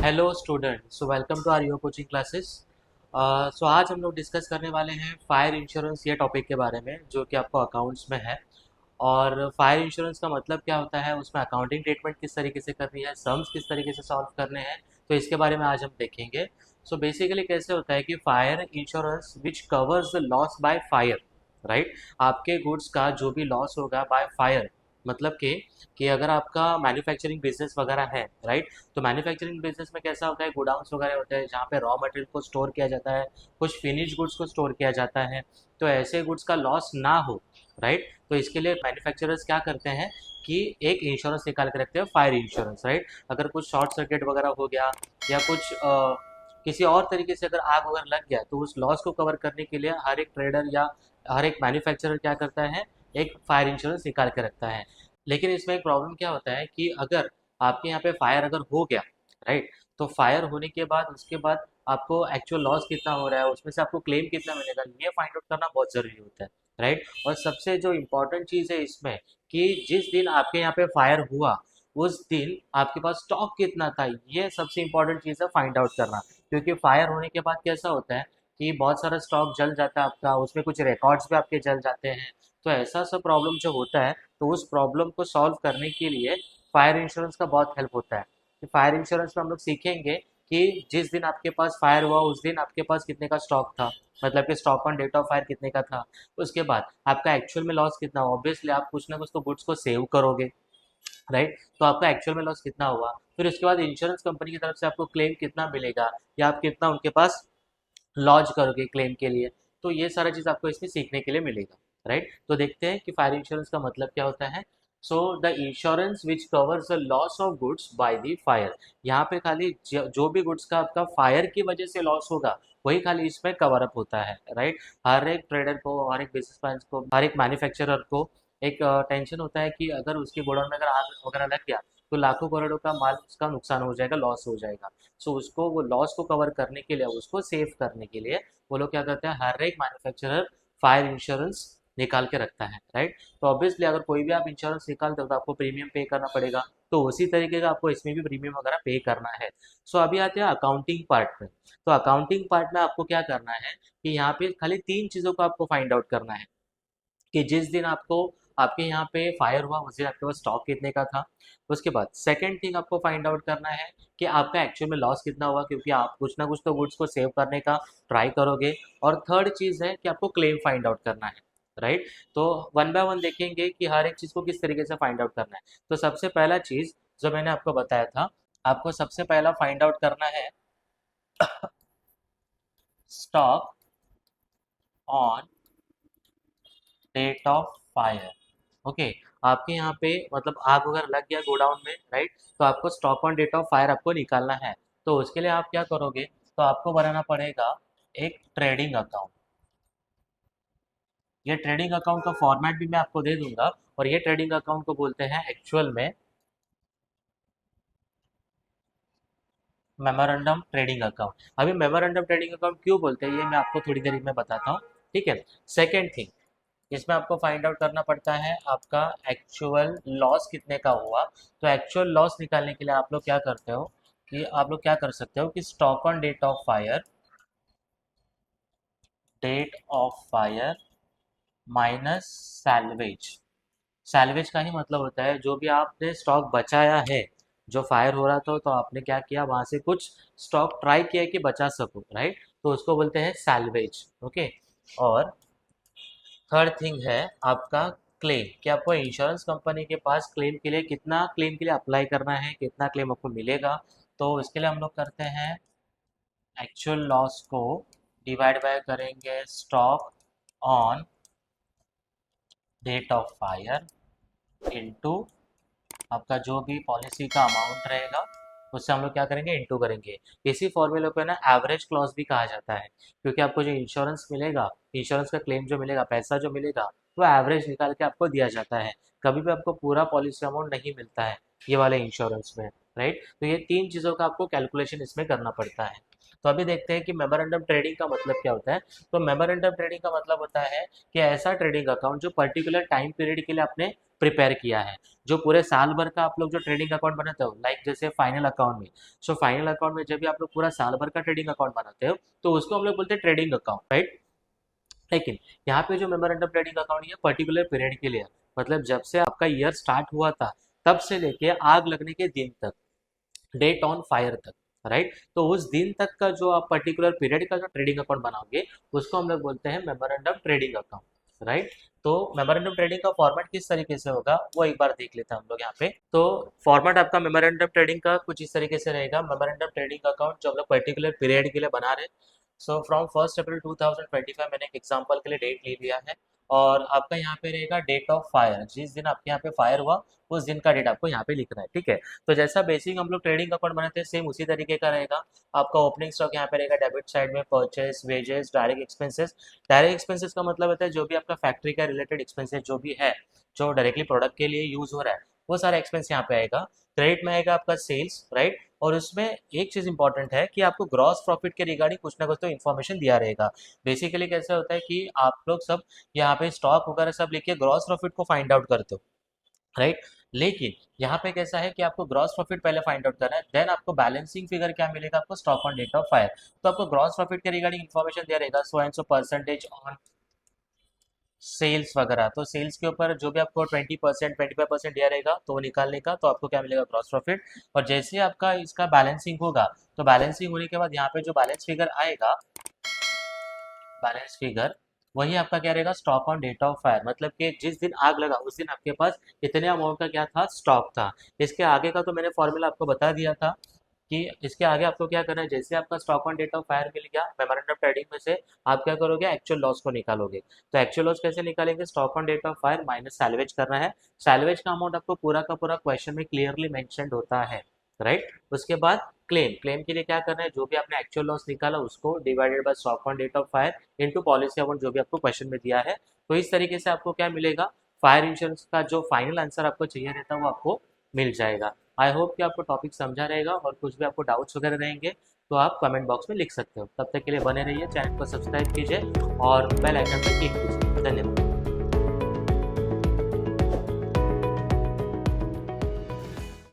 Hello student, so welcome to our your coaching classes. So आज हम लोग discuss करने वाले हैं फायर इंश्योरेंस ये टॉपिक के बारे में जो कि आपको अकाउंट्स में है। और फायर इंश्योरेंस का मतलब क्या होता है, उसमें अकाउंटिंग ट्रीटमेंट किस तरीके से करनी है, सम्स किस तरीके से सॉल्व करने हैं, तो इसके बारे में आज हम देखेंगे। सो बेसिकली कैसे होता है कि fire insurance which covers the loss by fire, right. आपके गुड्स का जो भी लॉस होगा बाय फायर, मतलब कि अगर आपका मैन्युफैक्चरिंग बिजनेस वगैरह है, राइट। तो मैन्युफैक्चरिंग बिजनेस में कैसा होता है, गोडाउन्स वगैरह होते हैं जहाँ पे रॉ मटेरियल को स्टोर किया जाता है, कुछ फिनिश गुड्स को स्टोर किया जाता है। तो ऐसे गुड्स का लॉस ना हो, राइट। तो इसके लिए मैन्युफैक्चरर्स क्या करते हैं कि एक इंश्योरेंस निकाल के रखते हैं, फायर इंश्योरेंस, राइट। अगर कुछ शॉर्ट सर्किट वगैरह हो गया या कुछ किसी और तरीके से अगर आग वगैरह लग गया, तो उस लॉस को कवर करने के लिए हर एक ट्रेडर या हर एक मैन्युफैक्चरर क्या करता है, एक फायर इंश्योरेंस निकाल के रखता है। लेकिन इसमें एक प्रॉब्लम क्या होता है कि अगर आपके यहाँ पे फायर अगर हो गया, राइट, तो फायर होने के बाद उसके बाद आपको एक्चुअल लॉस कितना हो रहा है, उसमें से आपको क्लेम कितना मिलेगा, ये फाइंड आउट करना बहुत ज़रूरी होता है, राइट। और सबसे जो इम्पोर्टेंट चीज़ है इसमें कि जिस दिन आपके यहाँ पे फायर हुआ उस दिन आपके पास स्टॉक कितना था, ये सबसे इम्पोर्टेंट चीज़ है फाइंड आउट करना। क्योंकि फायर होने के बाद कैसा होता है कि बहुत सारा स्टॉक जल जाता है आपका, उसमें कुछ रिकॉर्ड्स भी आपके जल जाते हैं। तो ऐसा सब प्रॉब्लम जो होता है, तो उस प्रॉब्लम को सॉल्व करने के लिए फायर इंश्योरेंस का बहुत हेल्प होता है। कि फायर इंश्योरेंस में हम लोग सीखेंगे कि जिस दिन आपके पास फायर हुआ उस दिन आपके पास कितने का स्टॉक था, मतलब कि stock on date of fire कितने का था। उसके बाद आपका एक्चुअल में लॉस कितना, ऑब्वियसली आप कुछ ना कुछ तो गुड्स को सेव करोगे, राइट। तो आपका एक्चुअल में लॉस कितना हुआ, फिर उसके बाद इंश्योरेंस कंपनी की तरफ से आपको क्लेम कितना मिलेगा या आप कितना उनके पास लॉन्च करोगे क्लेम के लिए। तो ये सारा चीज़ आपको इसमें सीखने के लिए मिलेगा, राइट। तो देखते हैं कि फायर इंश्योरेंस का मतलब क्या होता है। So the insurance which covers the loss of goods by the fire. यहाँ पे खाली जो भी गुड्स का आपका फायर की वजह से लॉस होगा वही खाली इसमें कवर अप होता है, राइट। हर एक ट्रेडर को, हर एक बिजनेसमैन को, हर एक मैन्युफैक्चरर को एक टेंशन होता है कि अगर उसके गोडाउन में अगर आग वगैरह लग गया तो लाखों करोड़ों का माल उसका नुकसान हो जाएगा, लॉस हो जाएगा। सो उसको वो लॉस को कवर करने के लिए, उसको सेव करने के लिए वो लोग क्या करते हैं, हर एक मैन्युफैक्चरर फायर इंश्योरेंस निकाल के रखता है, राइट। तो ऑब्वियसली अगर कोई भी आप इंश्योरेंस निकालते हो तो आपको प्रीमियम पे करना पड़ेगा, तो उसी तरीके का आपको इसमें भी प्रीमियम वगैरह पे करना है। सो अभी आते हैं अकाउंटिंग पार्ट में। तो अकाउंटिंग पार्ट में आपको क्या करना है कि यहाँ पे खाली तीन चीज़ों को आपको फाइंड आउट करना है कि जिस दिन आपको आपके यहाँ पे फायर हुआ उस दिन आपके पास स्टॉक कितने का था। उसके बाद सेकंड थिंग आपको फाइंड आउट करना है कि आपका एक्चुअल में लॉस कितना हुआ, क्योंकि आप कुछ ना कुछ तो गुड्स को सेव करने का ट्राई करोगे। और थर्ड चीज़ है कि आपको क्लेम फाइंड आउट करना है, राइट। तो वन बाय वन देखेंगे कि हर एक चीज़ को किस तरीके से फाइंड आउट करना है। तो सबसे पहला चीज़ जो मैंने आपको बताया था, आपको सबसे पहला फाइंड आउट करना है stock on date of fire. Okay. आपके यहाँ पे मतलब आग वगैरह लग गया गोडाउन में, राइट। तो आपको stock on date of fire आपको निकालना है। तो उसके लिए आप क्या करोगे, तो आपको बनाना पड़ेगा एक ट्रेडिंग अकाउंट। ये ट्रेडिंग अकाउंट का फॉर्मेट भी मैं आपको दे दूंगा, और ये ट्रेडिंग अकाउंट को बोलते हैं एक्चुअल में मेमोरेंडम ट्रेडिंग अकाउंट। अभी मेमोरेंडम ट्रेडिंग अकाउंट क्यों बोलते हैं ये मैं आपको थोड़ी देर में बताता हूँ, ठीक है। सेकेंड थिंग, इसमें आपको फाइंड आउट करना पड़ता है आपका एक्चुअल लॉस कितने का हुआ। तो एक्चुअल लॉस निकालने के लिए आप लोग क्या करते हो कि आप लोग क्या कर सकते हो कि stock on date of fire, date of fire minus salvage. Salvage का ही मतलब होता है जो भी आपने स्टॉक बचाया है, जो फायर हो रहा था तो आपने क्या किया, वहां से कुछ स्टॉक ट्राई किया कि बचा सको, राइट। तो उसको बोलते हैं सैल्वेज, ओके। और थर्ड थिंग है आपका क्लेम, कि आपको इंश्योरेंस कंपनी के पास क्लेम के लिए कितना क्लेम के लिए अप्लाई करना है, कितना क्लेम आपको मिलेगा। तो इसके लिए हम लोग करते हैं एक्चुअल लॉस को डिवाइड बाय करेंगे stock on date of fire into आपका जो भी पॉलिसी का अमाउंट रहेगा उससे हम लोग क्या करेंगे, इंटू करेंगे। इसी फॉर्मूले को ना एवरेज क्लॉज भी कहा जाता है, क्योंकि आपको जो इंश्योरेंस मिलेगा, इंश्योरेंस का क्लेम जो मिलेगा, पैसा जो मिलेगा, वो एवरेज निकाल के आपको दिया जाता है। कभी भी आपको पूरा पॉलिसी अमाउंट नहीं मिलता है ये वाले इंश्योरेंस में, राइट। तो ये तीन चीज़ों का आपको कैलकुलेशन इसमें करना पड़ता है। तो अभी देखते हैं कि मेमोरेंडम ट्रेडिंग का मतलब क्या होता है। तो मेमोरेंडम ट्रेडिंग का मतलब होता है कि ऐसा ट्रेडिंग अकाउंट जो पर्टिकुलर टाइम पीरियड के लिए आपने प्रिपेयर किया है, जो पूरे साल भर का आप लोग जो ट्रेडिंग अकाउंट बनाते हो, लाइक जैसे फाइनल अकाउंट में। सो फाइनल अकाउंट में जब भी आप लोग पूरा साल भर का ट्रेडिंग अकाउंट बनाते हो तो उसको हम लोग बोलते हैं ट्रेडिंग अकाउंट, राइट। लेकिन यहाँ पे जो मेमोरेंडम ट्रेडिंग अकाउंट है पर्टिकुलर पीरियड के लिए, मतलब जब से आपका ईयर स्टार्ट हुआ था तब से लेके आग लगने के दिन तक, डेट ऑन फायर तक, राइट। तो उस दिन तक का जो आप पर्टिकुलर पीरियड का जो ट्रेडिंग अकाउंट बनाओगे उसको हम लोग बोलते हैं मेमोरेंडम ट्रेडिंग अकाउंट, राइट। तो मेमोरेंडम ट्रेडिंग का फॉर्मेट किस तरीके से होगा वो एक बार देख लेते हैं हम लोग यहाँ पे। तो फॉर्मेट आपका मेमोरेंडम ट्रेडिंग का कुछ इस तरीके से रहेगा। मेमोरेंडम ट्रेडिंग अकाउंट जो हम लोग पर्टिकुलर पीरियड के लिए बना रहे हैं, सो फ्रॉम 1 अप्रैल 2025 मैंने एक एग्जांपल के लिए डेट ले लिया है, और आपका यहाँ पे रहेगा डेट ऑफ फायर, जिस दिन आपके यहाँ पे फायर हुआ उस दिन का डेट आपको यहाँ पे लिखना है, ठीक है। तो जैसा बेसिक हम लोग ट्रेडिंग अकाउंट बनाते हैं सेम उसी तरीके का रहेगा। आपका ओपनिंग स्टॉक यहाँ पे रहेगा, डेबिट साइड में purchase, wages, direct expenses. Direct expenses का मतलब होता है जो भी आपका फैक्ट्री का रिलेटेड एक्सपेंसेस जो भी है, जो डायरेक्टली प्रोडक्ट के लिए यूज हो रहा है, वो सारा एक्सपेंस यहाँ पे आएगा। क्रेडिट में आएगा आपका सेल्स, राइट। और उसमें एक चीज इंपॉर्टेंट है कि आपको ग्रॉस प्रॉफिट के रिगार्डिंग कुछ ना कुछ तो इन्फॉर्मेशन दिया रहेगा। बेसिकली कैसे होता है कि आप लोग सब यहाँ पे स्टॉक वगैरह सब लेके ग्रॉस प्रॉफिट को फाइंड आउट करते हो, राइट। लेकिन यहाँ पे कैसा है कि आपको ग्रॉस प्रॉफिट पहले फाइंड आउट करना है, देन आपको बैलेंसिंग फिगर क्या मिलेगा, आपको stock on date of fire. तो आपको ग्रॉस प्रॉफिट के रिगार्डिंग इन्फॉर्मेशन दिया रहेगा, so and so percentage on sales वगैरह। तो सेल्स के ऊपर जो भी आपको 20% 25% दिया रहेगा तो वो निकालने का, तो आपको क्या मिलेगा, ग्रॉस प्रॉफिट। और जैसे आपका इसका बैलेंसिंग होगा, तो बैलेंसिंग होने के बाद यहाँ पे जो बैलेंस फिगर आएगा, बैलेंस फिगर वही आपका क्या रहेगा, stock on date of fire. मतलब कि जिस दिन आग लगा उस दिन आपके पास इतने अमाउंट का क्या था, स्टॉक था। इसके आगे का तो मैंने फॉर्मूला आपको बता दिया था कि इसके आगे आपको क्या करना है, जैसे आपका stock on date of fire मिल गया मेमोरेंडम ट्रेडिंग में से, आप क्या करोगे, एक्चुअल लॉस को निकालोगे। तो एक्चुअल लॉस कैसे निकालेंगे, stock on date of fire minus salvage करना है। सैल्वेज का अमाउंट आपको पूरा का पूरा क्वेश्चन में क्लियरली मेंशन्ड होता है, राइट। उसके बाद क्लेम, क्लेम के लिए क्या करना है, जो भी आपने एक्चुअल लॉस निकाला उसको divided by stock on date of fire into policy amount जो भी आपको क्वेश्चन में दिया है। तो इस तरीके से आपको क्या मिलेगा, फायर इंश्योरेंस का जो फाइनल आंसर आपको चाहिए रहता है वो आपको मिल जाएगा। आई होप कि आपको टॉपिक समझा रहेगा, और कुछ भी आपको डाउट्स वगैरह रहेंगे तो आप कमेंट बॉक्स में लिख सकते हो। तब तक के लिए बने रहिए, चैनल को सब्सक्राइब कीजिए और बेल आइकन पर क्लिक कीजिए। धन्यवाद।